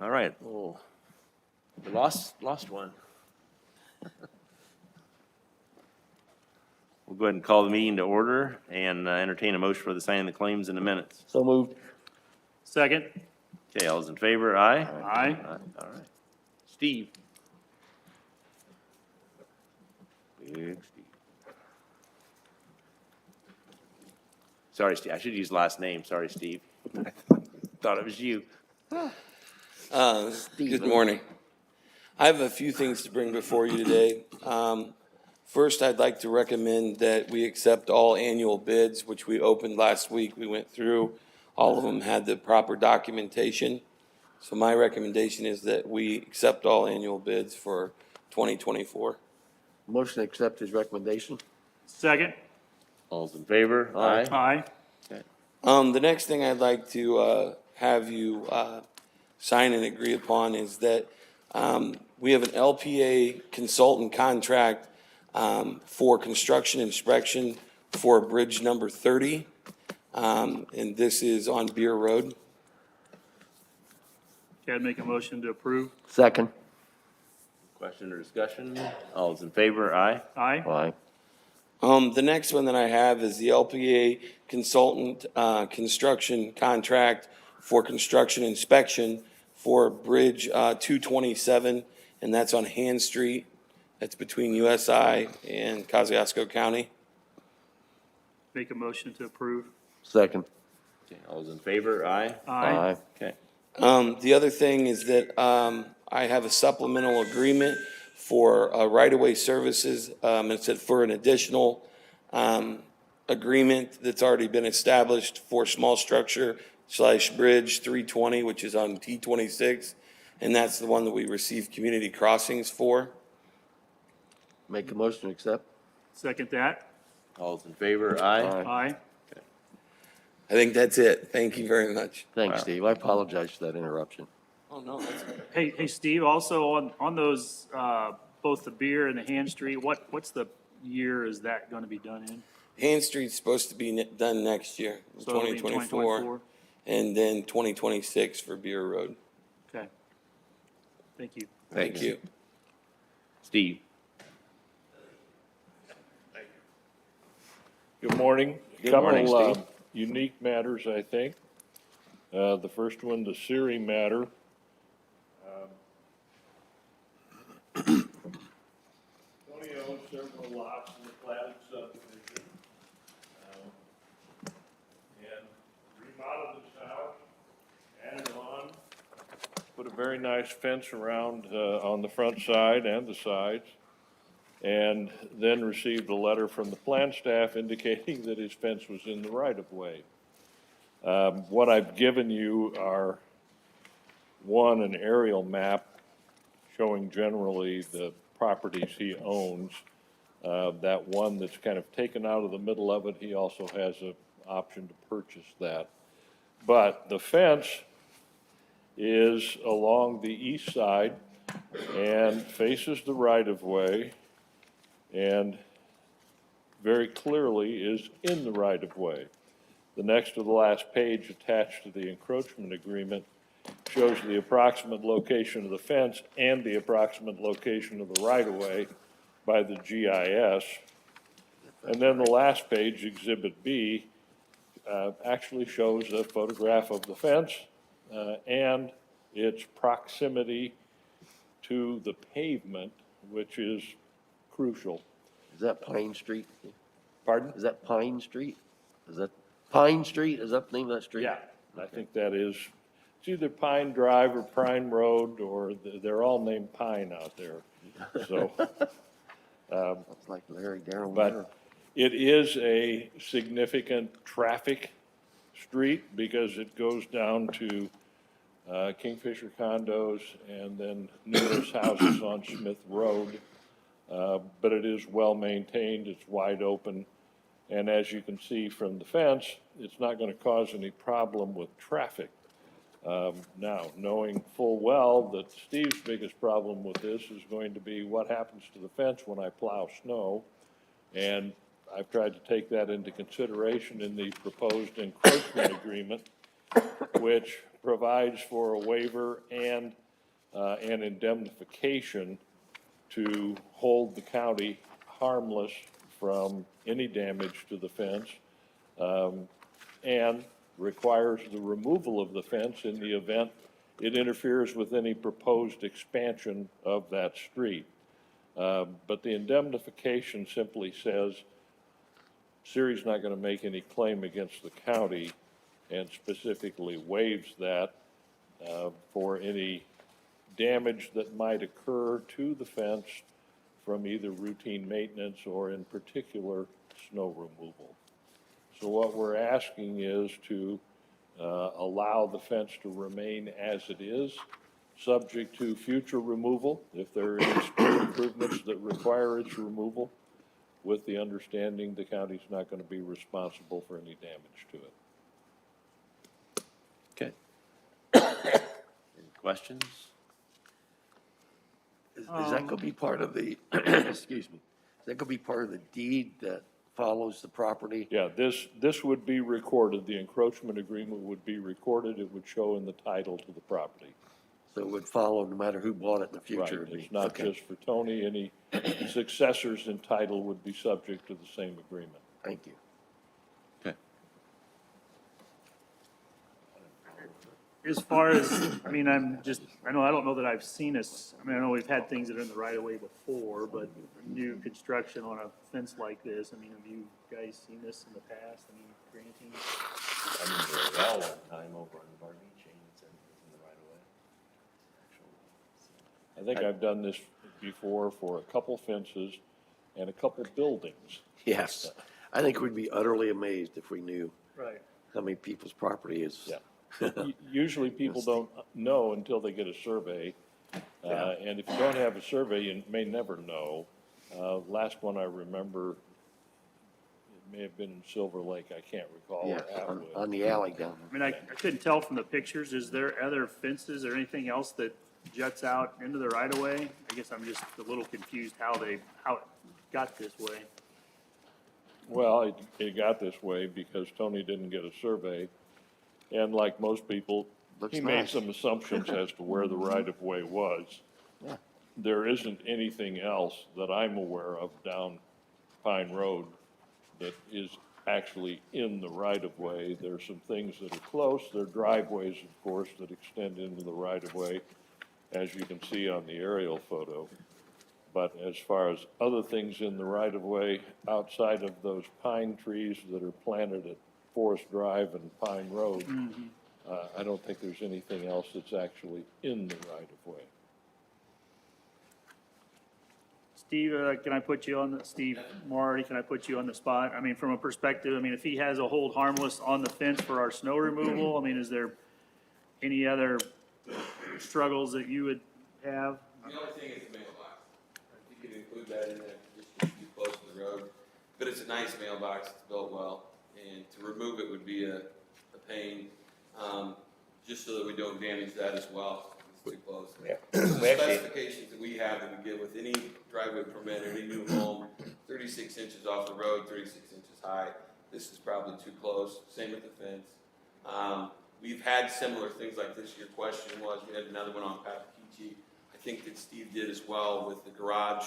All right, oh, we lost one. We'll go ahead and call the meeting to order and entertain a motion for the signing of the claims in the minutes. So moved. Second. Okay, all those in favor, aye? Aye. All right. Steve. Big Steve. Sorry, Steve, I should use last name, sorry, Steve. Thought it was you. Good morning. I have a few things to bring before you today. First, I'd like to recommend that we accept all annual bids, which we opened last week. We went through, all of them had the proper documentation. So my recommendation is that we accept all annual bids for 2024. Motion to accept his recommendation. Second. All those in favor, Aye. Aye. The next thing I'd like to have you sign and agree upon is that we have an LPA consultant contract for construction inspection for bridge number 30, and this is on Beer Road. Okay, I'd make a motion to approve. Second. Question or discussion? All those in favor, aye? Aye. Aye. The next one that I have is the LPA consultant construction contract for construction inspection for Bridge 227, and that's on Han Street. That's between USI and Kosciuszko County. Make a motion to approve. Second. Okay, all those in favor, aye? Aye. Okay. The other thing is that I have a supplemental agreement for right-of-way services. It's for an additional agreement that's already been established for small structure / bridge 320, which is on T26, and that's the one that we receive community crossings for. Make a motion to accept. Second that. All those in favor, aye? Aye. I think that's it. Thank you very much. Thanks, Steve. I apologize for that interruption. Oh, no, that's Hey, Steve, also on those, both the beer and the Han Street, what's the year is that gonna be done in? Han Street's supposed to be done next year, So it'll be in 2024, and then 2026 for Beer Road. Okay. Thank you. Thank you. Steve. Good morning. Good morning, Couple, Steve. unique matters, I think. The first one, the Siri matter. Tony owns several lots in the platted subdivision. And remodeled his house, added on, put a very nice fence around, on the front side and the sides. And then received a letter from the plant staff indicating that his fence was in the right-of-way. What I've given you are, one, an aerial map showing generally the properties he owns. That one that's kind of taken out of the middle of it, he also has an option to purchase that. But the fence is along the east side and faces the right-of-way, and very clearly is in the right-of-way. The next to the last page attached to the encroachment agreement shows the approximate location of the fence and the approximate location of the right-of-way by the GIS. And then the last page, Exhibit B, actually shows a photograph of the fence and its proximity to the pavement, which is crucial. Is that Pine Street? Pardon? Is that Pine Street? Is that Pine Street? Is that the name of that street? Yeah, I think that is, it's either Pine Drive or Pine Road, or they're all named Pine out there. So, It's like Larry Darrell. but it is a significant traffic street because it goes down to Kingfisher condos and then numerous houses on Smith Road. But it is well-maintained, it's wide open, and as you can see from the fence, it's not going to cause any problem with traffic. Now, knowing full well that Steve's biggest problem with this is going to be what happens to the fence when I plow snow, and I've tried to take that into consideration in the proposed encroachment agreement. which provides for a waiver and an indemnification to hold the county harmless from any damage to the fence, and requires the removal of the fence in the event it interferes with any proposed expansion of that street. But the indemnification simply says Siri's not going to make any claim against the county, and specifically waives that for any damage that might occur to the fence from either routine maintenance or in particular snow removal. So what we're asking is to allow the fence to remain as it is, subject to future removal if there are any street improvements that require its removal, with the understanding the county's not going to be responsible for any damage to it. Okay. Any questions? Is that gonna be part of the, excuse me, is that gonna be part of the deed that follows the property? Yeah, this would be recorded, the encroachment agreement would be recorded, it would show in the title to the property. So it would follow no matter who bought it in the Right, future? It'd be- it's not okay. just for Tony, any successors in title would be subject to the same agreement. Thank you. Okay. As far as, I mean, I don't know that I've seen this, I mean, I know we've had things that are in the right of way before, but new construction on a fence like this, I mean, have you guys seen this in the past? I mean, granting? I remember well one time over on the Barbie chain, it said it was in the right of way. I think I've done this before for a couple fences and a couple buildings. Yes. I think we'd be utterly amazed if we knew Right. how many people's property is. Yeah. Usually people don't know until they get a survey. And if you don't have a survey, you may never know. Last one I remember, it may have been in Silver Lake, I can't recall. Yeah, or on Atwood. the alley down I mean, I couldn't tell from the pictures, is there other fences or anything else that juts out into the right of way? I guess I'm just a little confused how it got this way. Well, it got this way because Tony didn't get a survey. And like most people, Looks he made nice. some assumptions as to where the right-of-way was. Yeah. There isn't anything else that I'm aware of down Pine Road that is actually in the right-of-way. There's some things that are close. There are driveways, of course, that extend into the right-of-way, as you can see on the aerial photo. But as far as other things in the right-of-way, outside of those pine trees that are planted at Forest Drive and Pine Road, I don't think there's anything else that's actually in the right-of-way. Steve, can I put you on Steve Marty, can I put you on the spot? I mean, from a perspective, I mean, if he has a hold harmless on the fence for our snow removal, I mean, is there any other struggles that you would have? The only thing is the mailbox. If you could include that in there, just to be close to the road. But it's a nice mailbox, it's built well, and to remove it would be a pain, just so that we don't damage that as well. It's too close. Yeah. The We actually, specifications that we have that we get with any driveway permit, or any new home, 36 inches off the road, 36 inches high. This is probably too close. Same with the fence. We've had similar things like this. Your question was, we had another one on Papakichi. I think that Steve did as well with the garage.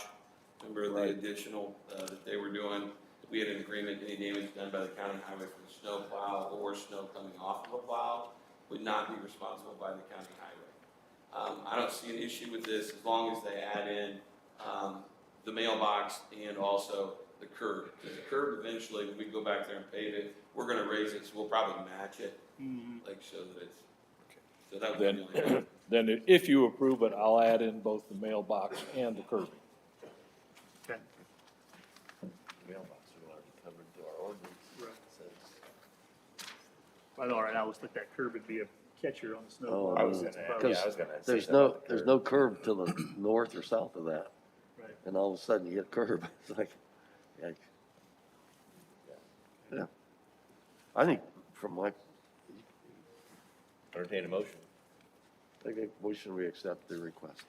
Remember the additional that they were doing? We had an agreement, any damage done by the county highway from a snow plow or snow coming off of a plow would not be responsible by the county highway. I don't see an issue with this as long as they add in the mailbox and also the curb. Because the curb eventually, when we go back there and pave it, we're gonna raise it, so we'll probably match it, like so that it's, so that would be the only. Then if you approve it, I'll add in both the mailbox and the curbing. Okay. mailbox are already covered through our ordinance. Right. It says- Well, all right, I always thought that curb would be a catcher on the snow. Oh, I was It's gonna, probably- yeah, I was gonna say There's something no, about the there's curb. no curb to the north or south of that. Right. And all of a sudden you get a curb. It's like, yikes. Yeah. I think from my, Entertain a motion I think we should accept the request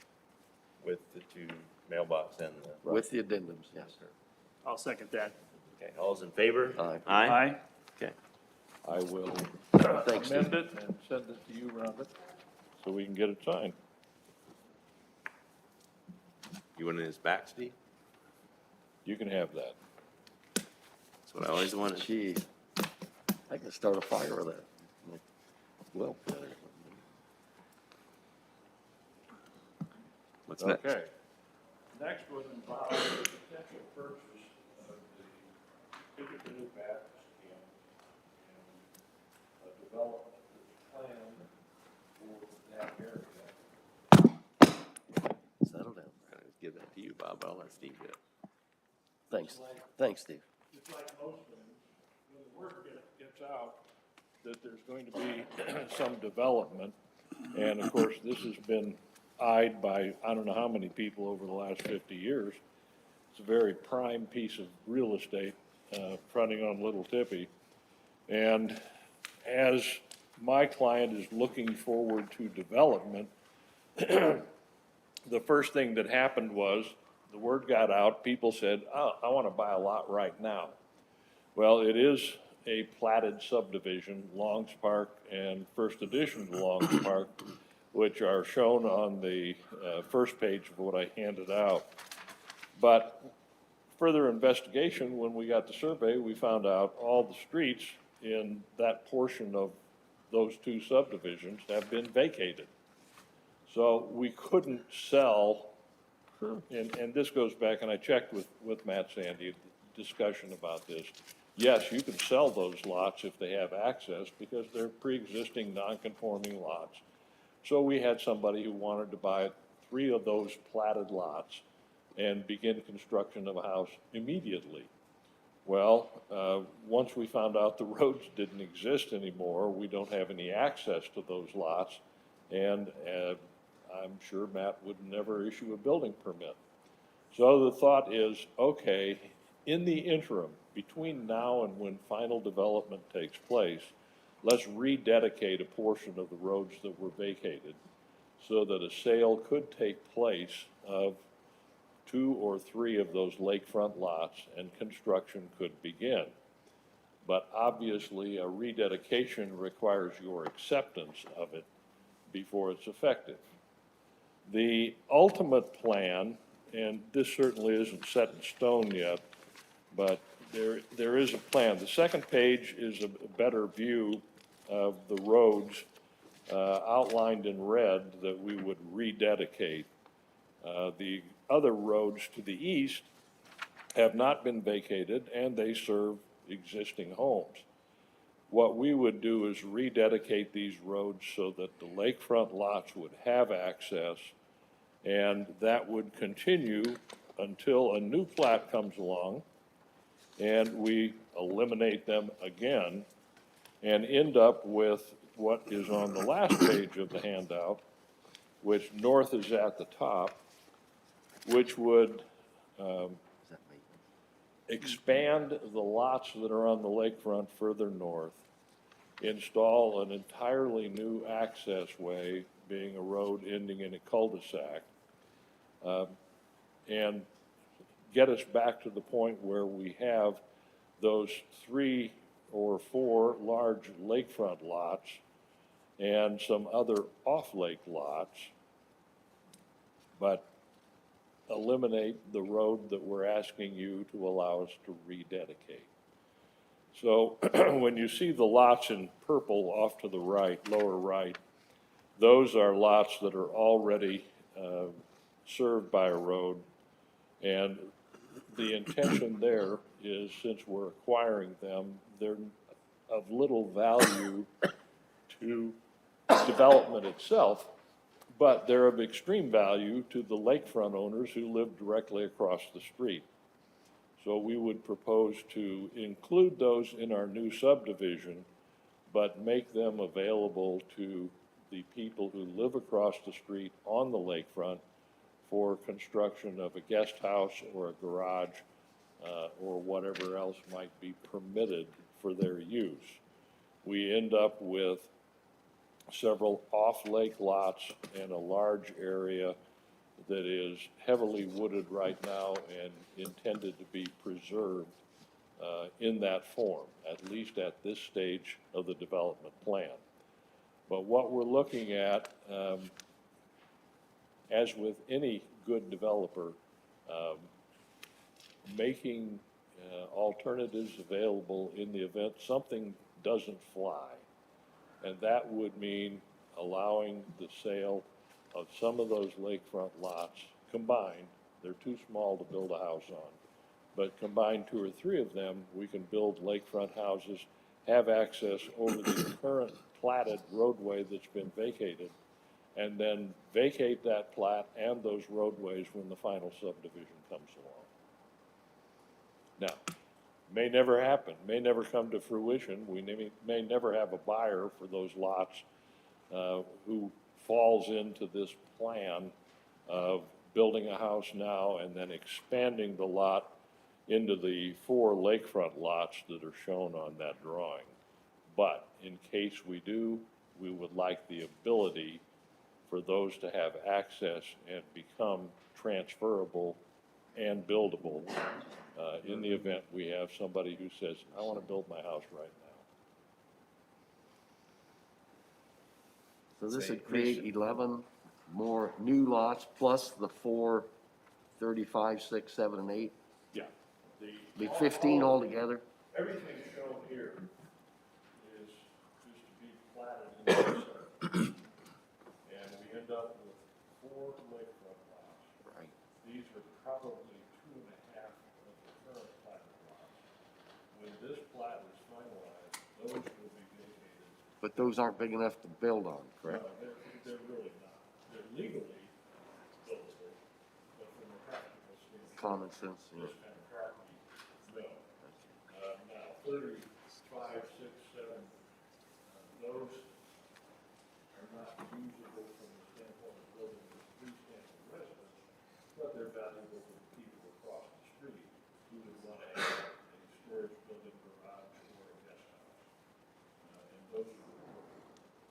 with the two mailbox and the. with the addendums, yes. I'll second that. Okay, all's in favor? Aye. Aye? Aye. Okay. I will Thanks, amend it and send it to you, Rhonda, so we can get it signed. You want it in his back, Steve? You can have that. That's what I always wanted. Gee, I can start a fire with that. Well, What's next? Okay. Next would involve the potential purchase of the Tippecanoe Baptist Camp and a development that's planned for that area. Settle down. I'll just give that to you, Bob. I'll let Steve do it. thanks, thanks, Steve. Just like most things, when the word gets out that there's going to be some development, and of course, this has been eyed by, I don't know how many people over the last 50 years. It's a very prime piece of real estate, fronting on Little Tippy. And as my client is looking forward to development, the first thing that happened was, the word got out, people said, oh, I want to buy a lot right now. Well, it is a platted subdivision, Longs Park and First Edition Longs Park, which are shown on the first page of what I handed out. But further investigation, when we got the survey, we found out all the streets in that portion of those two subdivisions have been vacated. So we couldn't sell, and this goes back, and I checked with Matt Sandy, discussion about this. Yes, you can sell those lots if they have access because they're pre-existing non-conforming lots. So we had somebody who wanted to buy 3 of those platted lots and begin construction of a house immediately. Well, once we found out the roads didn't exist anymore, we don't have any access to those lots, and I'm sure Matt would never issue a building permit. So the thought is, okay, in the interim, between now and when final development takes place, let's rededicate a portion of the roads that were vacated so that a sale could take place of 2 or 3 of those lakefront lots and construction could begin. But obviously, a rededication requires your acceptance of it before it's effective. The ultimate plan, and this certainly isn't set in stone yet, but there is a plan. The second page is a better view of the roads outlined in red that we would rededicate. The other roads to the east have not been vacated and they serve existing homes. What we would do is rededicate these roads so that the lakefront lots would have access, and that would continue until a new plat comes along and we eliminate them again and end up with what is on the last page of the handout, which north is at the top, which would expand the lots that are on the lakefront further north, install an entirely new access way, being a road ending in a cul-de-sac, and get us back to the point where we have those 3 or 4 large lakefront lots and some other off-lake lots, but eliminate the road that we're asking you to allow us to rededicate. So when you see the lots in purple off to the right, lower right, those are lots that are already served by a road, and the intention there is, since we're acquiring them, they're of little value to development itself, but they're of extreme value to the lakefront owners who live directly across the street. So we would propose to include those in our new subdivision, but make them available to the people who live across the street on the lakefront for construction of a guest house or a garage or whatever else might be permitted for their use. We end up with several off-lake lots and a large area that is heavily wooded right now and intended to be preserved in that form, at least at this stage of the development plan. But what we're looking at, as with any good developer, making alternatives available in the event something doesn't fly. And that would mean allowing the sale of some of those lakefront lots combined. They're too small to build a house on. But combine 2 or 3 of them, we can build lakefront houses, have access over the current platted roadway that's been vacated, and then vacate that plat and those roadways when the final subdivision comes along. Now, may never happen, may never come to fruition. We may never have a buyer for those lots who falls into this plan of building a house now and then expanding the lot into the 4 lakefront lots that are shown on that drawing. But in case we do, we would like the ability for those to have access and become transferable and buildable in the event we have somebody who says, I want to build my house right now. So this would create 11 more new lots plus the 4, 35, 6, 7, and 8. Yeah. Be 15 altogether. Everything shown here is just to be platted in the center. And we end up with 4 lakefront lots. Right. These are probably 2.5 of the current platted lots. When this plat is finalized, those will be vacated. But those aren't big enough to build on, correct? They're really not. They're legally buildable, but from a practical standpoint, Common sense, yeah. this kind of property, no. Now, 35, 6, 7, those are not usable from the standpoint of building a freestanding residence, but they're valuable to the people across the street who would want to have a storage building, garage, or a guest house. And those are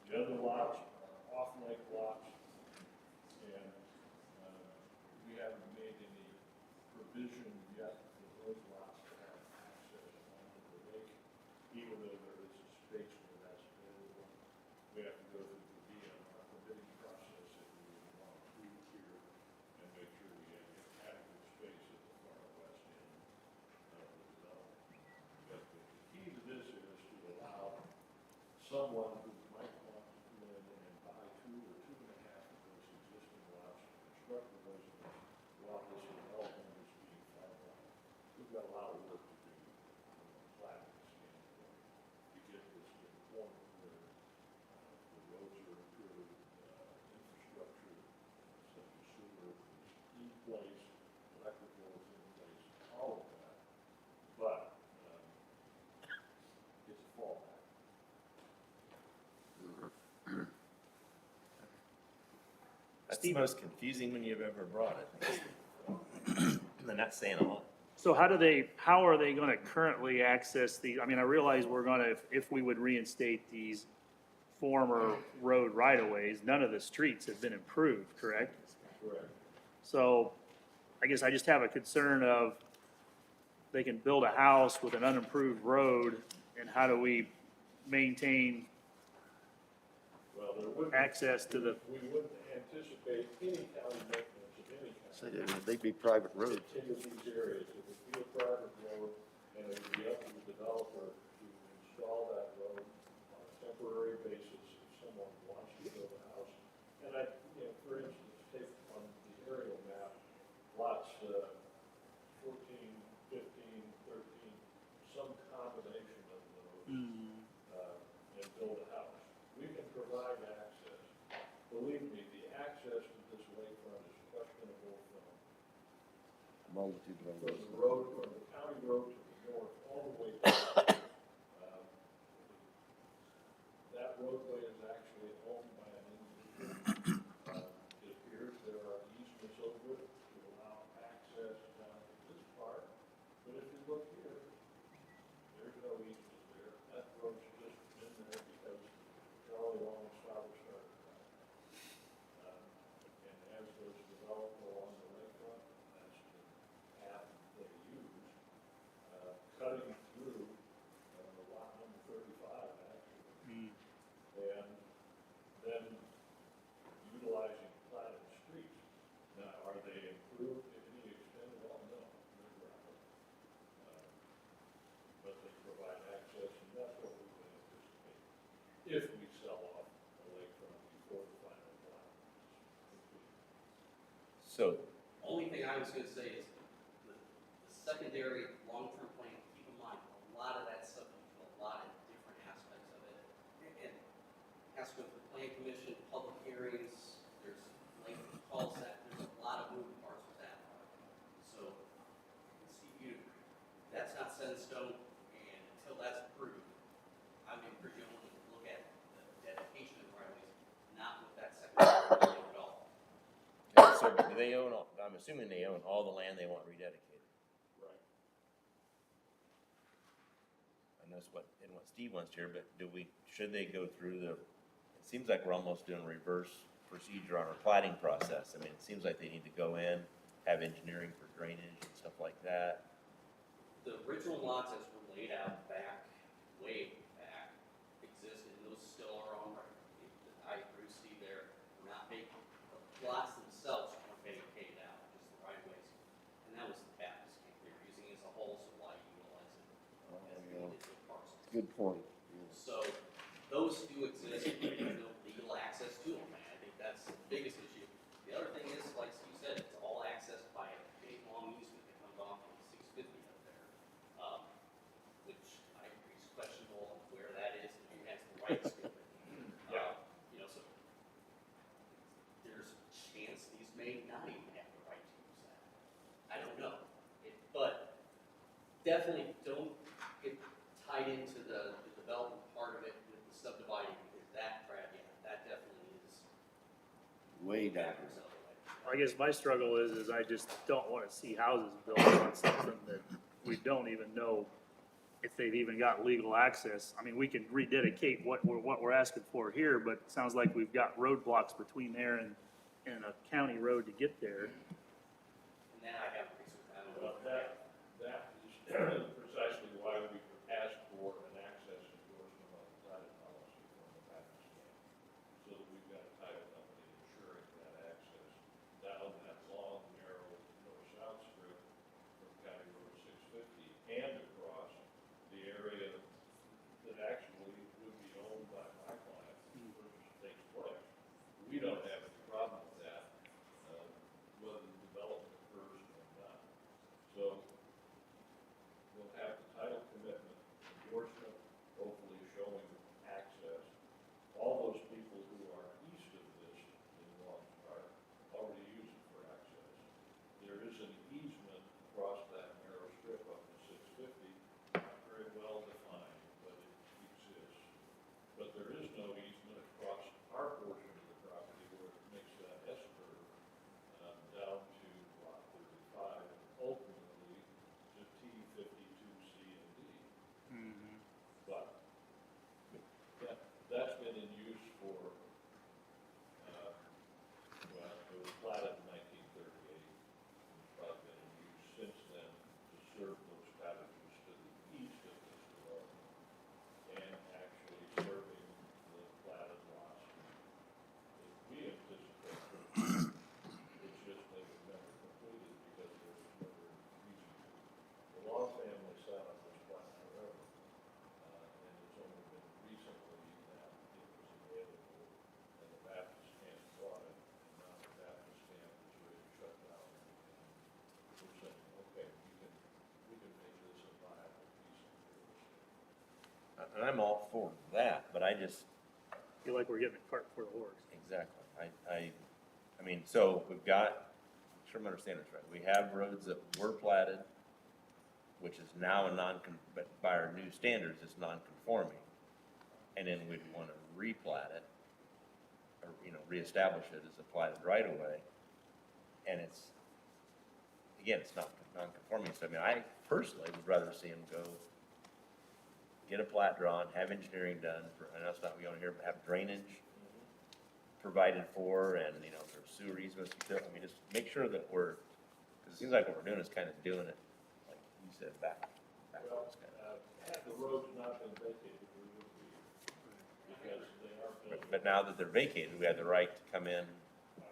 the other lots are off-lake lots, and we haven't made any provision yet for those lots to have access onto the lake, even though there is a space where that's available. We have to go through the permitting process if we want to prove here and make sure we have adequate space at the far west end of the development. But the key to this is to allow someone who might want to come in and buy 2 or 2.5 of those existing lots to construct the residence while this development is being finalized. We've got a lot of work to do from a planning standpoint to get this to the point where the roads are improved, infrastructure such as sewer is in place, electrical is in place, all of that. But it's a fallback. That's the most confusing one you've ever brought, I think. They're not saying a lot. So how are they gonna currently access the, I mean, I realize we're gonna, if we would reinstate these former road right-of-ways, none of the streets have been improved, correct? Correct. So I guess I just have a concern of they can build a house with an unimproved road, and how do we maintain Well, there wouldn't, access to the, we wouldn't anticipate any county maintenance of any So kind. they'd be private roads. Into these areas, it would be a private road, and it would be up to the developer to install that road on a temporary basis if someone wants to build a house. And for instance, take on the aerial map, lots 14, 15, 13, some combination of those, and build a house. We can provide access. Believe me, the access to this lakefront is questionable Multitude of from roads. the road, from the county road to the north, all the way down. That roadway is actually owned by an individual. It appears there are easements over it to allow access down to this part. But if you look here, there's no easement there. That road's just been there because Charlie Long's father started that. And as those develop along the lakefront, that's the path they use. So, Only thing I was gonna say is the secondary long-term plan, keep in mind, a lot of that stuff, a lot of different aspects of it. And has to go through plan commission, public hearings, there's like call set, there's a lot of moving parts with that. So, Steve, you agree, that's not set in stone, and until that's approved, I would encourage you only to look at the dedication of right-of-ways, not with that secondary plan at all. so do they own, I'm assuming they own all the land they want rededicated. Right. I know it's what Steve wants here, but should they go through it seems like we're almost doing reverse procedure on our plating process. I mean, it seems like they need to go in, have engineering for drainage and stuff like that. The original lots as were laid out back, way back, existed, and those still are on record. I agree with Steve there, we're not making, the lots themselves weren't vacated out, just the right of ways. And that was the Baptist camp, they were using it as a whole, so why utilize it as individual parcels? Good point. So, those do exist, there's no legal access to them, and I think that's the biggest issue. The other thing is, like Steve said, it's all accessed by a big long easement that comes off on 650 up there. Which I agree is questionable on where that is and who has the rights to it. You know, so there's a chance these may not even have the right to use that. I don't know, but definitely don't get tied into the development part of it with the subdividing, because that definitely is Way down. backwards the other way. I guess my struggle is I just don't wanna see houses built on something that we don't even know if they've even got legal access. I mean, we can rededicate what we're asking for here, but it sounds like we've got roadblocks between there and a county road to get there. And that I haven't researched, I don't know. Well, that is precisely why we asked for an access endorsement on the platted policy from the Baptist camp, so that we've got a title company ensuring that access down that long, narrow north-south strip from County Road 650 and across the area that actually would be owned by my client when the purchase takes place. We don't have any problem with that, whether the development occurs or not. So we'll have the title commitment endorsement, hopefully showing access. All those people who are east of this in Long Park already use it for access. There is an easement across that narrow strip up to 650, not very well defined, but it exists. But there is no easement across our portion of the property where it makes that S curve down to lot 35, and ultimately to T52C and D. But that's been in use for, well, it was platted in 1938. It's probably been in use since then to serve those cottages to the east of this development and actually serving the platted lots that we anticipate. It's just they were never completed because there was never a reason to. The Law family sat on this plat forever, and it's only been recently that it was available, and the Baptist camp bought it, and now the Baptist camp is ready to shut down. And we're saying, okay, we can make this a viable piece of real estate. And I'm all for that, but I just, Feel like we're getting a cart before the horse. exactly, I mean, so we've got, sure I'm understanding this right, we have roads that were platted, which is now but by our new standards, it's non-conforming. And then we'd want to replat it, or, reestablish it as a platted right-of-way. And it's, again, it's not non-conforming, so I mean, I personally would rather see them go get a plat drawn, have engineering done, I know it's not what we want to hear, but have drainage provided for, and, there's sewer easements, I mean, just make sure that because it seems like what we're doing is kind of doing it, like you said, backwards kind of. Had the roads not been vacated, we would be, because they are built. But now that they're vacated, we have the right to come in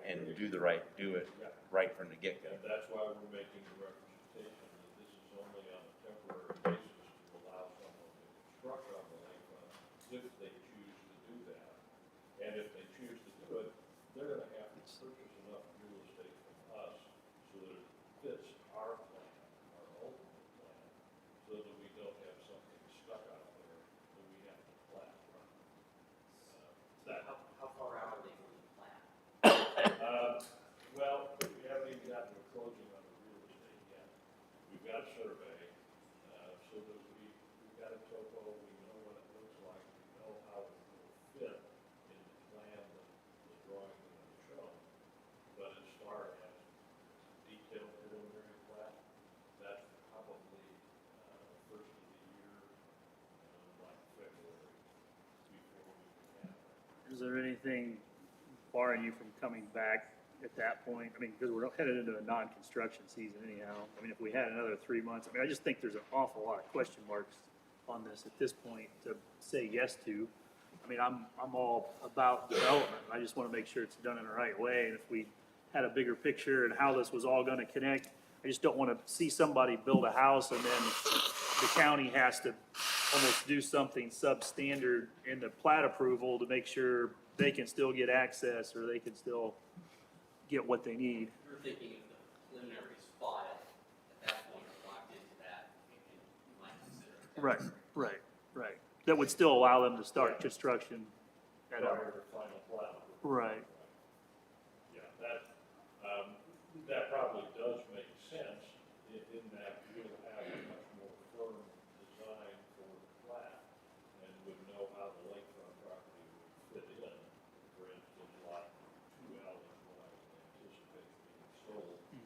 and do it right from the get-go. And that's why we're making the representation that this is only on a temporary basis to allow someone to construct on the lakefront if they choose to do that. And if they choose to do it, they're gonna have to purchase enough real estate from us is there anything barring you from coming back at that point? I mean, because we're headed into a non-construction season anyhow. I mean, if we had another 3 months, I mean, I just think there's an awful lot of question marks on this at this point to say yes to. I mean, I'm all about development. I just want to make sure it's done in the right way. And if we had a bigger picture and how this was all going to connect, I just don't want to see somebody build a house and then the county has to almost do something substandard in the plat approval to make sure they can still get access or they can still get what they need. You're thinking if the preliminary is filed, at that point, you're locked into that, and you might consider it. Right. That would still allow them to start construction at a, Prior to final plat. right. Yeah, that probably does make sense in that we'll have a much more firm design for the plat and would know how the lakefront property would fit in. For instance, lot 2L is what I would anticipate being sold to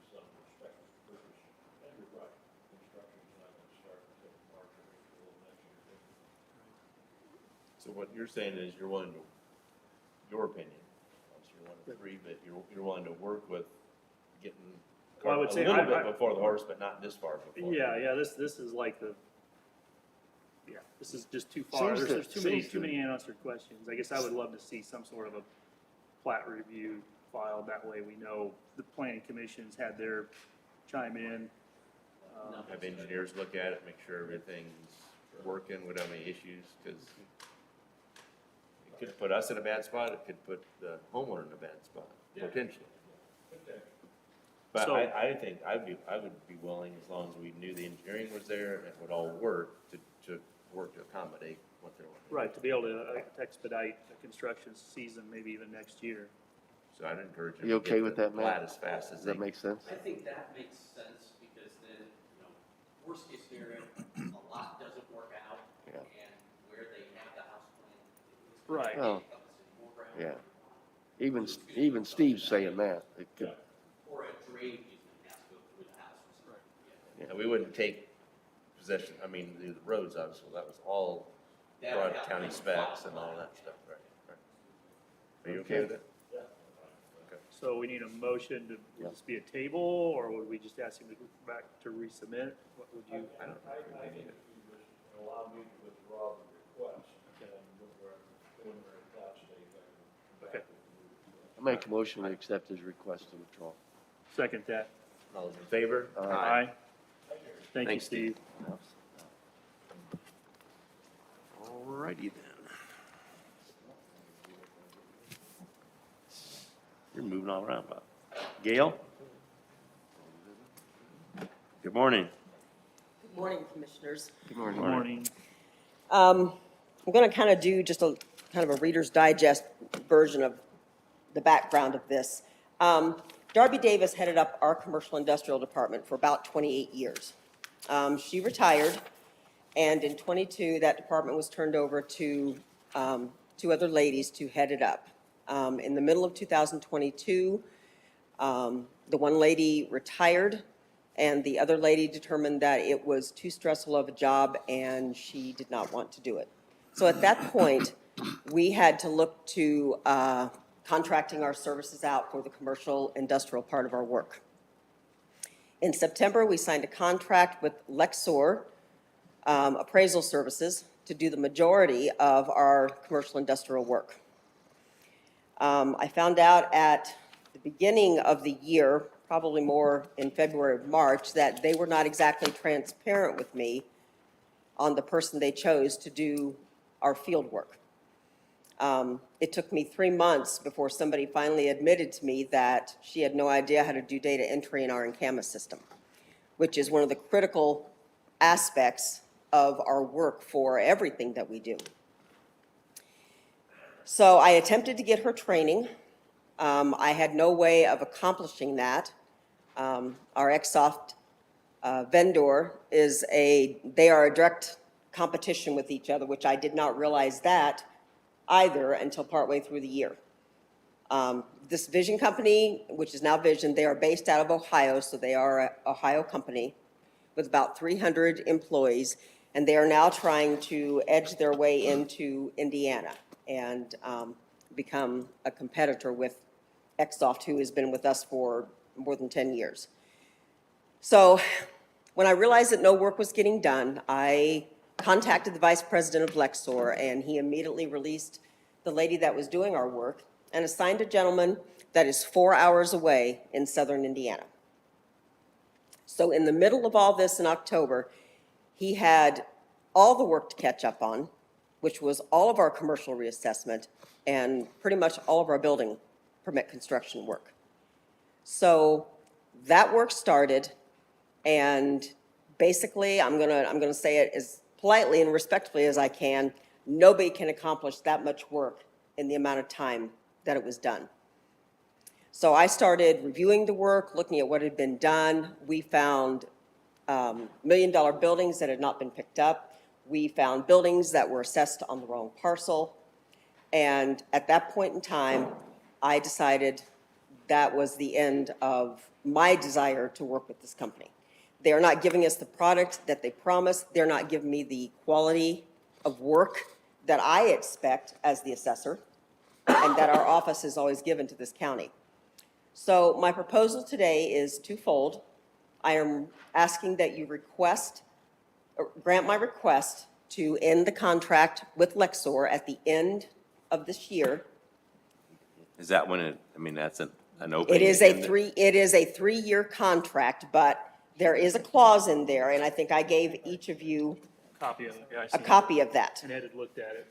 some prospective purchase. And you're right, construction's not gonna start until March or April of next year. So what you're saying is you're willing to, your opinion, obviously you're one of three, but you're willing to work with getting Well, I would a say little I- bit before the horse, but not this far before. Yeah, this is like this is just too far. Seems There's to- too many, seems too to- many unanswered questions. I guess I would love to see some sort of a plat review filed. That way we know the planning commission's had their chime in. Have engineers look at it, make sure everything's working, without any issues, because it could put us in a bad spot, it could put the homeowner in a bad spot, potentially. But So- I think I would be willing, as long as we knew the engineering was there and it would all work, to work to accommodate what they're wanting. Right, to be able to expedite the construction season, maybe even next year. So I'd encourage them You to okay get with the that, Matt? plat as fast as Does they that can. make sense? I think that makes sense, because then, worst case scenario, a lot doesn't work out, Yeah. and where they have the house plan, it's Right. gonna Oh. take up the city more ground. Yeah. Even Steve's saying that. It could, Or a drain easement has to go through the house or something. Yeah. And we wouldn't take possession, I mean, the roads, obviously, that was all That brought would to have county to be specs filed. and all that stuff, right? Are you okay with that? So we need a motion to, would this be a table, or would we just ask him to go back to resubmit? What would you? I think if you just allow me to withdraw the request, and when we're at the preliminary plat stage, I can come back Okay. with I make a motion to accept his request to withdraw. Second that. All those in favor? Aye. Thank you, Thanks, Steve. Steve. Alrighty then. You're moving all around, Bob. Gail? Good morning. Good morning, Commissioners. Good morning. Good morning. I'm going to kind of do just a kind of a Reader's Digest version of the background of this. Darby Davis headed up our commercial industrial department for about 28 years. She retired, and in '22, that department was turned over to two other ladies to head it up. In the middle of 2022, the one lady retired, and the other lady determined that it was too stressful of a job and she did not want to do it. So at that point, we had to look to contracting our services out for the commercial industrial part of our work. In September, we signed a contract with Lexor Appraisal Services to do the majority of our commercial industrial work. I found out at the beginning of the year, probably more in February or March, that they were not exactly transparent with me on the person they chose to do our field work. It took me 3 months before somebody finally admitted to me that she had no idea how to do data entry in our Encama system, which is one of the critical aspects of our work for everything that we do. So I attempted to get her training. I had no way of accomplishing that. Our Exsoft vendor they are a direct competition with each other, which I did not realize that either until partway through the year. This Vision company, which is now Vision, they are based out of Ohio, so they are an Ohio company with about 300 employees, and they are now trying to edge their way into Indiana. and become a competitor with Exsoft, who has been with us for more than 10 years. So when I realized that no work was getting done, I contacted the vice president of Lexor, and he immediately released the lady that was doing our work and assigned a gentleman that is 4 hours away in southern Indiana. So in the middle of all this in October, he had all the work to catch up on, which was all of our commercial reassessment and pretty much all of our building permit construction work. So that work started, and basically, I'm gonna say it as politely and respectfully as I can, nobody can accomplish that much work in the amount of time that it was done. So I started reviewing the work, looking at what had been done. We found million-dollar buildings that had not been picked up. We found buildings that were assessed on the wrong parcel. And at that point in time, I decided that was the end of my desire to work with this company. They are not giving us the product that they promised. They're not giving me the quality of work that I expect as the assessor and that our office has always given to this county. So my proposal today is twofold. I am asking that you grant my request to end the contract with Lexor at the end of this year. Is that when it, I mean, that's an opening? It is a three-year contract, but there is a clause in there, and I think I gave each of you Copy of it, yeah, I a see it. copy of that. And Ed had looked at it.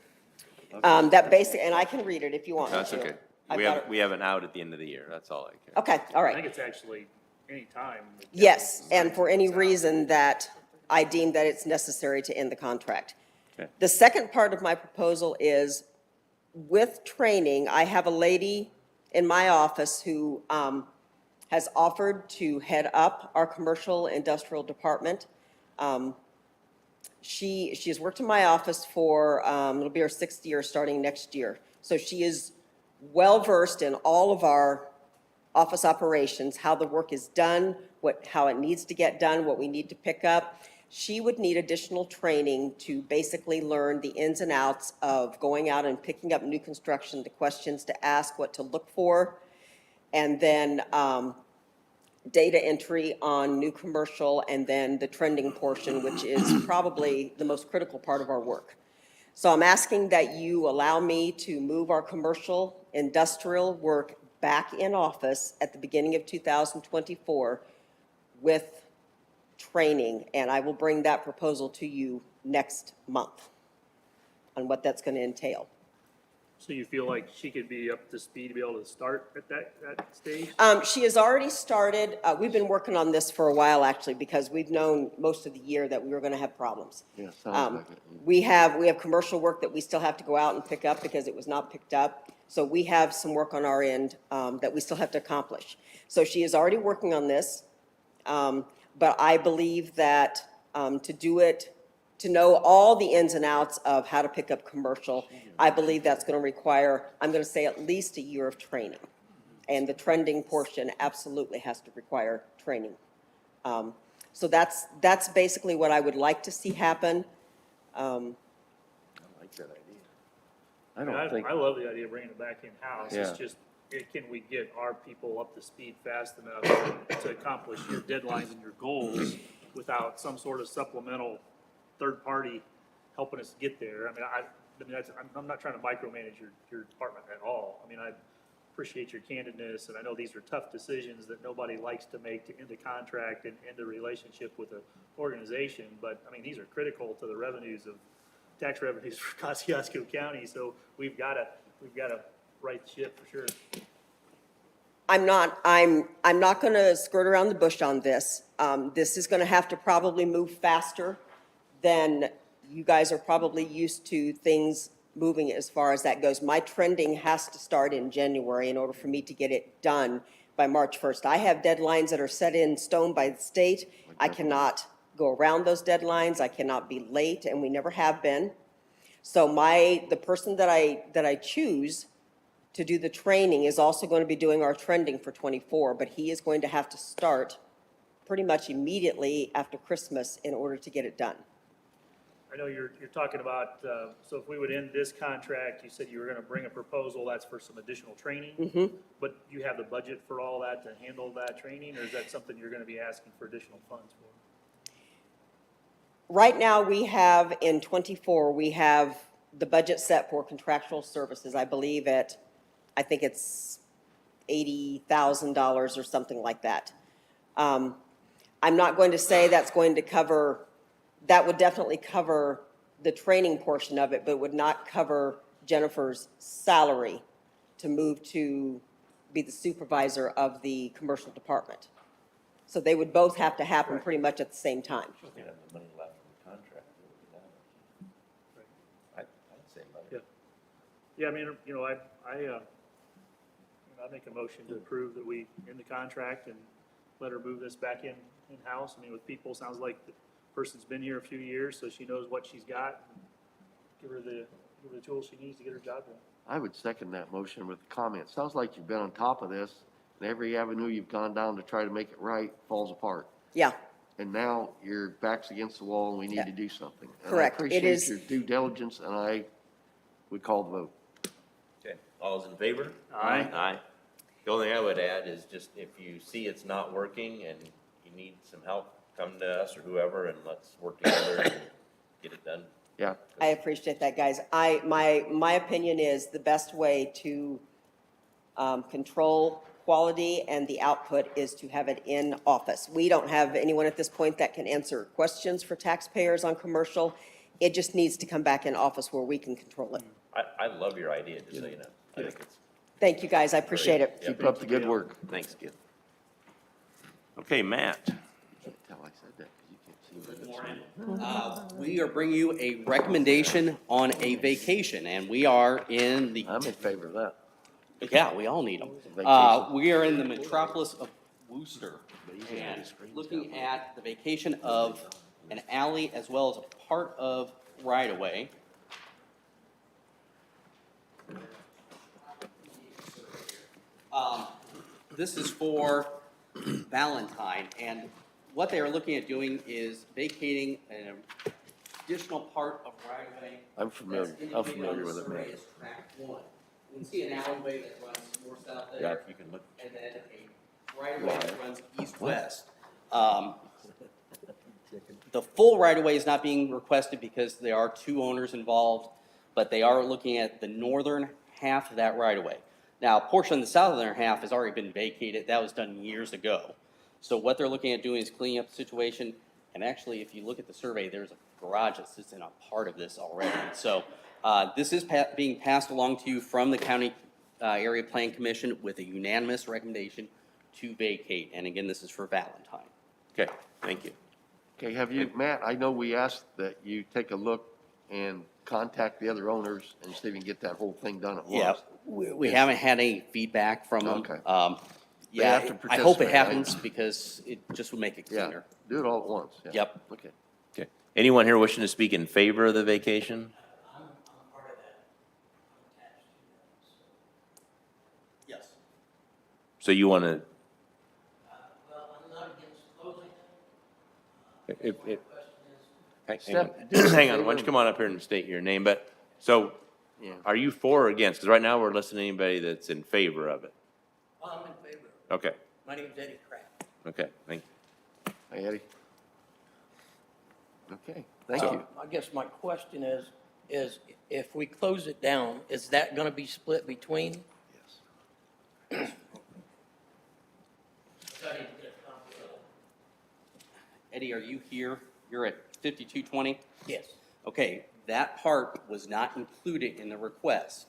That basic, and I can read it if you want me That's to. okay. I've We got have, it. we have an out at the end of the year, that's all I care. Okay, all I think right. it's actually any time. Yes, and for any reason that I deem that it's necessary to end the contract. Okay. The second part of my proposal is, with training, I have a lady in my office who has offered to head up our commercial industrial department. She has worked in my office for, it'll be her 6th year starting next year. So she is well-versed in all of our office operations, how the work is done, how it needs to get done, what we need to pick up. She would need additional training to basically learn the ins and outs of going out and picking up new construction, the questions to ask, what to look for, and then data entry on new commercial, and then the trending portion, which is probably the most critical part of our work. So I'm asking that you allow me to move our commercial industrial work back in office at the beginning of 2024 with training, and I will bring that proposal to you next month on what that's going to entail. So you feel like she could be up to speed to be able to start at that stage? She has already started. We've been working on this for a while, actually, because we've known most of the year that we were going to have problems. Yeah, sounds like it. We have commercial work that we still have to go out and pick up because it was not picked up. So we have some work on our end that we still have to accomplish. So she is already working on this, but I believe that to do it, to know all the ins and outs of how to pick up commercial, I believe that's going to require, I'm going to say, at least a year of training. And the trending portion absolutely has to require training. So that's basically what I would like to see happen. I like that idea. I don't think, I love the idea of bringing it back in-house. Yeah. It's just, can we get our people up to speed fast enough to accomplish your deadlines and your goals without some sort of supplemental third party helping us get there? I mean, I'm not trying to micromanage your department at all. I mean, I appreciate your candidness, and I know these are tough decisions that nobody likes to make to end a contract and end a relationship with an organization, but, I mean, these are critical to the revenues of, tax revenues for Kosciuszko County, so we've got to right the ship for sure. I'm not going to skirt around the bush on this. This is going to have to probably move faster than you guys are probably used to things moving as far as that goes. My trending has to start in January in order for me to get it done by March 1st. I have deadlines that are set in stone by the state. I cannot go around those deadlines. I cannot be late, and we never have been. So the person that I choose to do the training is also going to be doing our trending for '24, but he is going to have to start pretty much immediately after Christmas in order to get it done. I know you're talking about, so if we would end this contract, you said you were gonna bring a proposal, that's for some additional training? Mm-hmm. But you have the budget for all that to handle that training, or is that something you're gonna be asking for additional funds for? Right now, we have, in '24, we have the budget set for contractual services, I believe I think it's $80,000 or something like that. I'm not going to say that's going to cover, that would definitely cover the training portion of it, but would not cover Jennifer's salary to move to be the supervisor of the commercial department. So they would both have to happen pretty much at the same time. You have the money left from the contract. I'd say let it. Yeah, I mean, you know, I make a motion to approve that we end the contract and let her move this back in-house. I mean, with people, sounds like the person's been here a few years, so she knows what she's got. Give her the tools she needs to get her job done. I would second that motion with the comment. Sounds like you've been on top of this, and every avenue you've gone down to try to make it right falls apart. Yeah, And now your back's against the wall and we need to do something. Correct. And It I is- appreciate your due diligence, and I would call the vote. Okay, all those in favor? Aye. Aye. The only thing I would add is just if you see it's not working and you need some help, come to us or whoever and let's work together and get it done. Yeah, I appreciate that, guys. My opinion is the best way to control quality and the output is to have it in office. We don't have anyone at this point that can answer questions for taxpayers on commercial. It just needs to come back in office where we can control it. I love your idea, just so you know. I think it's, Thank you, guys. I appreciate it. keep up the good work. thanks, Gil. Okay, Matt. Can't tell I said that because you can't see what it's. We are bringing you a recommendation on a vacation, and we are in the, I'm in favor of that. yeah, we all need them. Vacation. We are in the metropolis of Worcester, and looking at the vacation of an alley as well as a part of right-of-way. This is for Valentine, and what they are looking at doing is vacating an additional part of right-of-way. I'm familiar. that's I'm indicated on familiar the with it, survey man. as tract 1. You can see an alleyway that runs north-south Yeah, there, if you can look. and then a right-of-way that runs east-west. The full right-of-way is not being requested because there are two owners involved, but they are looking at the northern half of that right-of-way. Now, a portion of the southern half has already been vacated. That was done years ago. So what they're looking at doing is cleaning up the situation. And actually, if you look at the survey, there's a garage that sits in a part of this already. So this is being passed along to you from the County Area Plan Commission with a unanimous recommendation to vacate. And again, this is for Valentine. Okay, thank you. Okay, have you, Matt, I know we asked that you take a look and contact the other owners and see if you can get that whole thing done at once. Yeah, we haven't had any feedback from them. Okay. Yeah, have to I hope it participate, right? happens because it just would make it Yeah, cleaner. do it all at once. yeah. Yep. Okay. Okay. Anyone here wishing to speak in favor of the vacation? I'm part of that. I'm attached to that. Yes. So you want to, Well, I'm not against closing it. if, My if, question is, hang on, why don't you come on up here and state your name? But, so, Yeah. are you for or against? Because right now we're listening to anybody that's in favor of it. well, I'm in favor of it. Okay, My name's Eddie Kraft. okay, thank you. Hey, Eddie. Okay, thank you. I guess my question is if we close it down, is that gonna be split between? Yes. Eddie, are you here? You're at 5220? Yes. Okay, that part was not included in the request.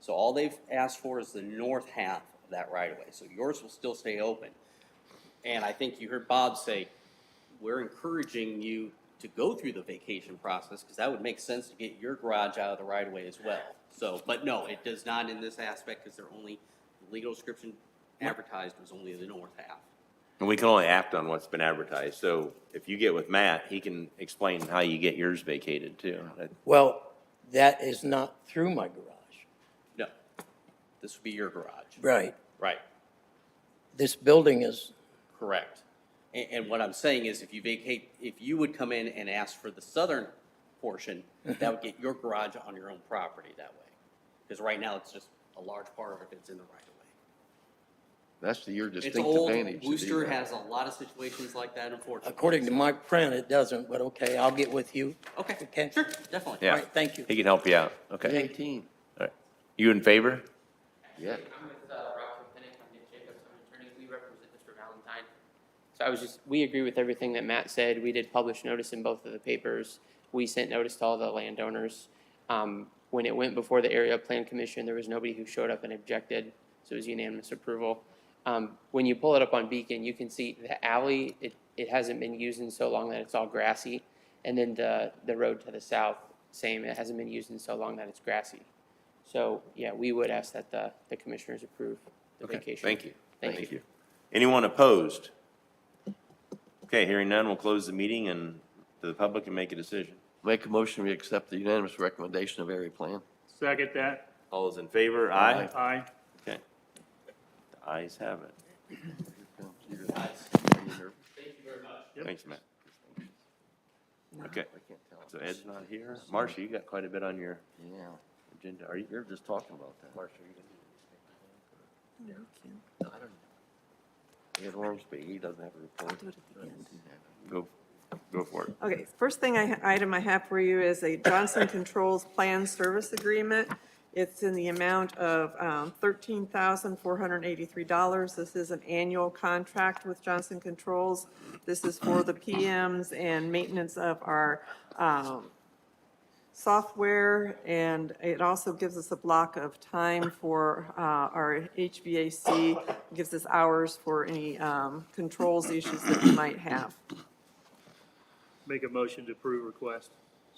So all they've asked for is the north half of that right-of-way. So yours will still stay open. And I think you heard Bob say, we're encouraging you to go through the vacation process because that would make sense to get your garage out of the right-of-way as well. So, but no, it does not in this aspect because they're only, the legal description advertised was only the north half. And we can only act on what's been advertised. So if you get with Matt, he can explain how you get yours vacated too. Well, that is not through my garage. No, this would be your garage. Right. Right. This building is, Correct. And what I'm saying is if you vacate, if you would come in and ask for the southern portion, that would get your garage on your own property that way. Because right now, it's just a large part of it's in the right of way. That's your It's distinct old, advantage. to do Worcester that. has a lot of situations like that, unfortunately. According to my print, it doesn't, but okay, I'll get with you. Okay, Okay. sure, definitely. Yeah. All right, thank you. He can help you out. Okay. 18, All right. You in favor? yeah. I'm with Rockland Pinnock, I'm Nick Jacobs, I'm an attorney, we represent Mr. Valentine. So we agree with everything that Matt said, we did publish notice in both of the papers, we sent notice to all the landowners. When it went before the Area Plan Commission, there was nobody who showed up and objected, so it was unanimous approval. When you pull it up on Beacon, you can see the alley, it hasn't been used in so long that it's all grassy. And then the road to the south, same, it hasn't been used in so long that it's grassy. So, yeah, we would ask that the commissioners approve the Okay, vacation. thank you. Thank you. Anyone opposed? Okay, hearing none, we'll close the meeting and the public can make a decision. Make a motion, we accept the unanimous recommendation of area plan. Second that. All those in favor? Aye. Aye. Okay. The ayes have it. Thank you very much. Thanks, Matt. Okay, I can't tell. so Ed's not here. Marcia, you got quite a bit on your Yeah, agenda. Are you? you're just talking about that. Marcia, I don't know. Ed Ormsby, he doesn't have a report. go for it. Okay, first item I have for you is a Johnson Controls Plan Service Agreement. It's in the amount of $13,483. This is an annual contract with Johnson Controls. This is for the PMs and maintenance of our software, and it also gives us a block of time for our HVAC, gives us hours for any controls issues that we might have. Make a motion to approve request.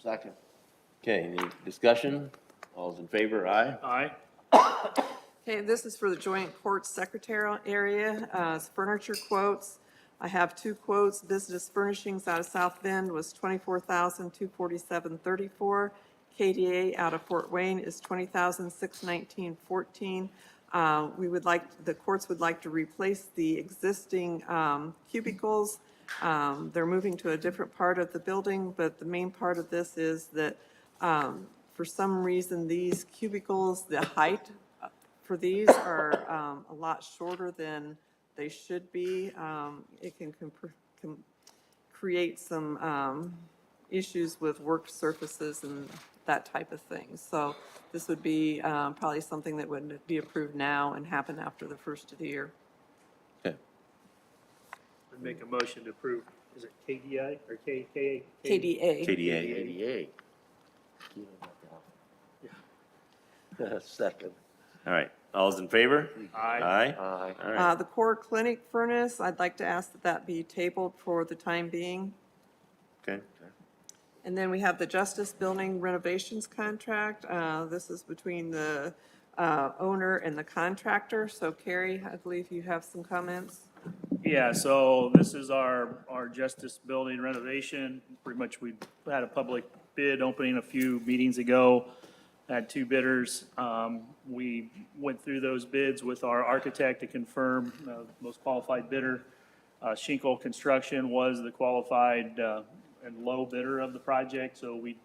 Second. Okay, any discussion? All's in favor? Aye. Aye. Okay, this is for the Joint Courts Secretarial area, it's furniture quotes. I have two quotes. Business Furnishings out of South Bend was $24,247.34. KDA out of Fort Wayne is $20,619.14. The courts would like to replace the existing cubicles. They're moving to a different part of the building, but the main part of this is that for some reason, these cubicles, the height for these are a lot shorter than they should be. It can create some issues with work surfaces and that type of thing. So this would be probably something that would be approved now and happen after the first of the year. Okay. I'd make a motion to approve, is it KDI or KDA? KDA. KDA. 88. Second. All right. All's in favor? Aye. Aye. Aye. All right. The core clinic furnace, I'd like to ask that that be tabled for the time being. Okay. And then we have the Justice Building renovations contract. This is between the owner and the contractor. So Carrie, I believe you have some comments. Yeah, so this is our Justice Building renovation. Pretty much, we had a public bid opening a few meetings ago, had two bidders. We went through those bids with our architect to confirm most qualified bidder. Schinkel Construction was the qualified and low bidder of the project, so we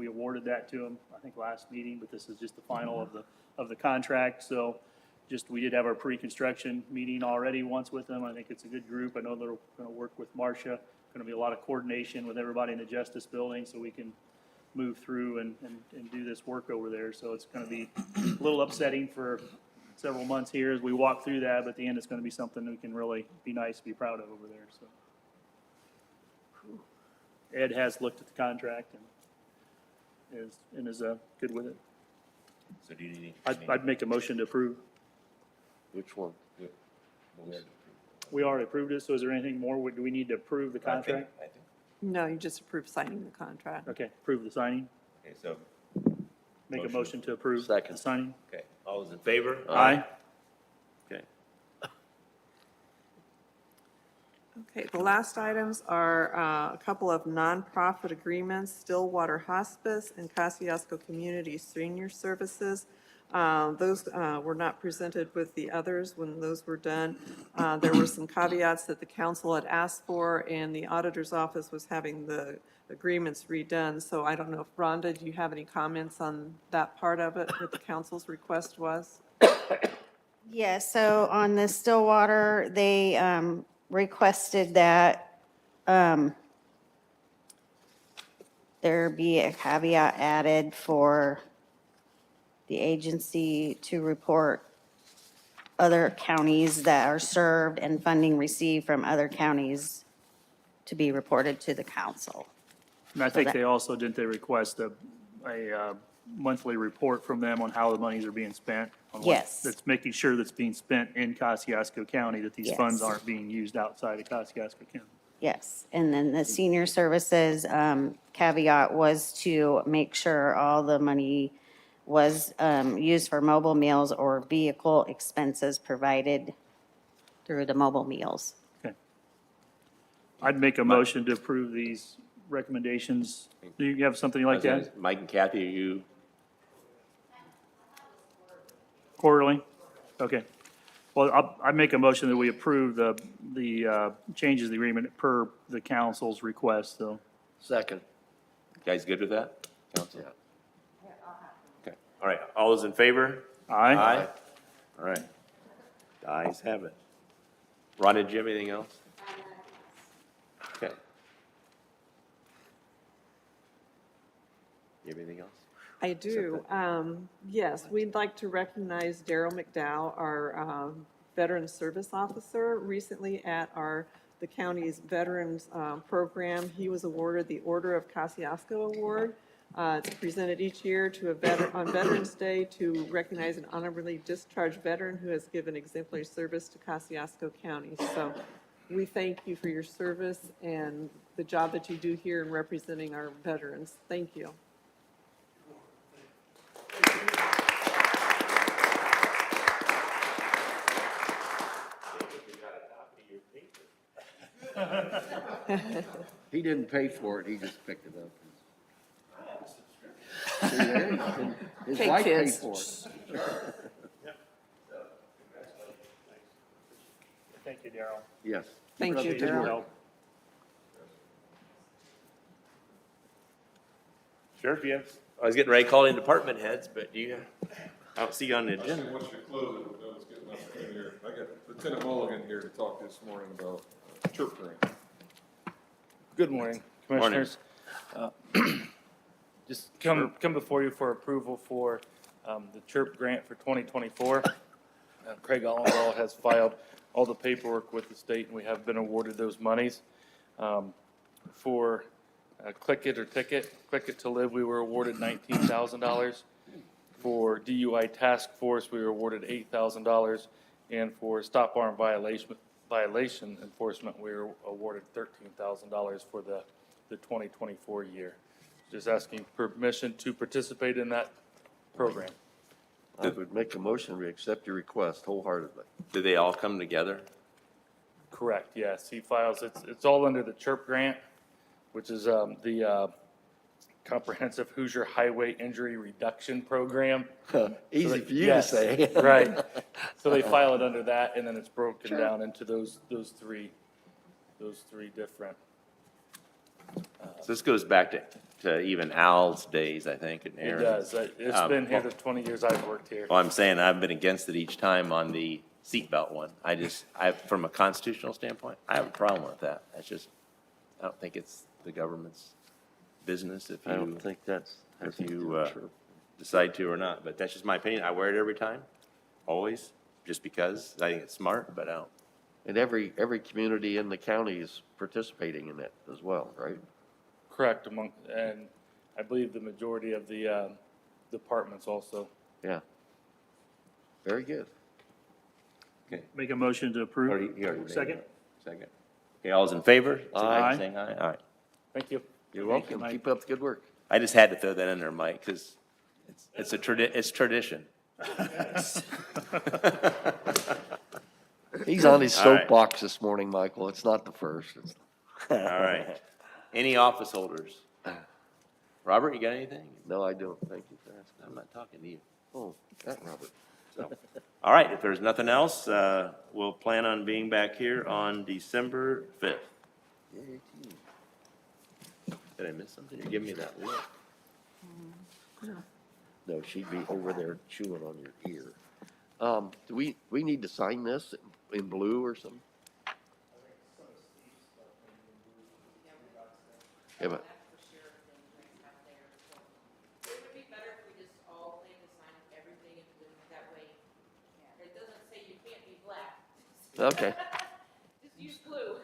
awarded that to them, I think, last meeting, but this is just the final of the contract. So we did have our pre-construction meeting already once with them. I think it's a good group. I know they're going to work with Marcia. Going to be a lot of coordination with everybody in the Justice Building so we can move through and do this work over there. So it's going to be a little upsetting for several months here as we walk through that, but at the end, it's going to be something we can really be nice, be proud of over there, so. Ed has looked at the contract and is good with it. So do you need? I'd make a motion to approve. Which one? We already approved it, so is there anything more? Do we need to approve the contract? I think. No, you just approved signing the contract. Okay, approve the signing. Okay, so, Make a Motion. motion to approve the Second. signing. okay. All those in favor? Aye. Okay. Okay, the last items are a couple of nonprofit agreements, Stillwater Hospice and Kosciuszko Community Senior Services. Those were not presented with the others when those were done. There were some caveats that the council had asked for, and the auditor's office was having the agreements redone. So I don't know if, Rhonda, do you have any comments on that part of it, what the council's request was? Yeah, so on the Stillwater, they requested that there be a caveat added for the agency to report other counties that are served and funding received from other counties to be reported to the council. And I think they also, didn't they request a monthly report from them on how the monies are being spent? On what- Yes. That's making sure that's being spent in Kosciuszko County, that these funds Yes. aren't being used outside of Kosciuszko County. Yes, and then the senior services caveat was to make sure all the money was used for mobile meals or vehicle expenses provided through the mobile meals. Okay. I'd make a motion to approve these recommendations. Do you have something you'd like to add? Mike and Kathy, are you, Quarterly? Okay. Well, I make a motion that we approve the changes to the agreement per the council's request, so. Second. guys good with that? Council? Okay, all right, all those in favor? Aye. All right. The ayes have it. Ron, did you have anything else? Okay. You have anything else? I do. Yes, we'd like to recognize Daryl McDowell, our Veteran Service Officer. Recently at the county's Veterans Program, he was awarded the Order of Kosciuszko Award. It's presented each year to on Veterans Day to recognize an honorably discharged veteran who has given exemplary service to Kosciuszko County. So we thank you for your service and the job that you do here in representing our veterans. Thank you. He didn't pay for it, he just picked it up. See there? His Okay, wife paid kids. for it. Thank you, Daryl. Yes. Thank you, Appreciate your Daryl. help. Sheriff, you have, I was getting ready to call in department heads, but I don't see you on the agenda. Once you close it, we'll know it's getting up in here. I got Lieutenant Mulligan here to talk this morning about chirp grant. Good morning, Commissioners. Just come before you for approval for the CHIRP grant for 2024. Craig Allenwall has filed all the paperwork with the state, and we have been awarded those monies. For Click It or Ticket, Click It to Live, we were awarded $19,000. For DUI Task Force, we were awarded $8,000. And for Stop Arm Violation Enforcement, we were awarded $13,000 for the 2024 year. Just asking permission to participate in that program. I would make a motion, we accept your request wholeheartedly. Do they all come together? Correct, yes. He files, it's all under the CHIRP grant, which is the Comprehensive Hoosier Highway Injury Reduction Program. Easy for you to Yes, say. Right. So they file it under that, and then it's broken down into those three different. So this goes back to even Al's days, I think, and It Aaron. does. It's been here the 20 years I've worked here. Well, I'm saying I've been against it each time on the seatbelt one. From a constitutional standpoint, I have a problem with that. That's just, I don't think it's the government's business if I don't you, think that's. if you decide to or not. But that's just my opinion. I wear it every time, always, just because I think it's smart, but I don't. And every community in the county is participating in it as well, right? Correct, and I believe the majority of the departments also. Yeah. Very good. Make a motion to approve. You already made Second? it. Second. Okay, all's in favor? Aye. Saying aye, all right. Thank you. You're Thank welcome. you. Keep up the good work. I just had to throw that in there, Mike, because it's tradition. He's on his All right. soapbox this morning, Michael. It's not the first. All right. Any office holders? Robert, you got anything? No, I don't. Thank you for asking. I'm not talking to you. Oh, that Robert. So, all right, if there's nothing else, we'll plan on being back here on December 5th. Did I miss something? You're giving me that look. No, she'd be over there chewing on your ear. Do we need to sign this in blue or something? Yeah, but, It would be better if we just all plan to sign everything in blue, that way, it doesn't say you can't be black. okay. Just use blue.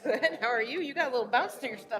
Good, how are you? You got a little bounce to your stuff.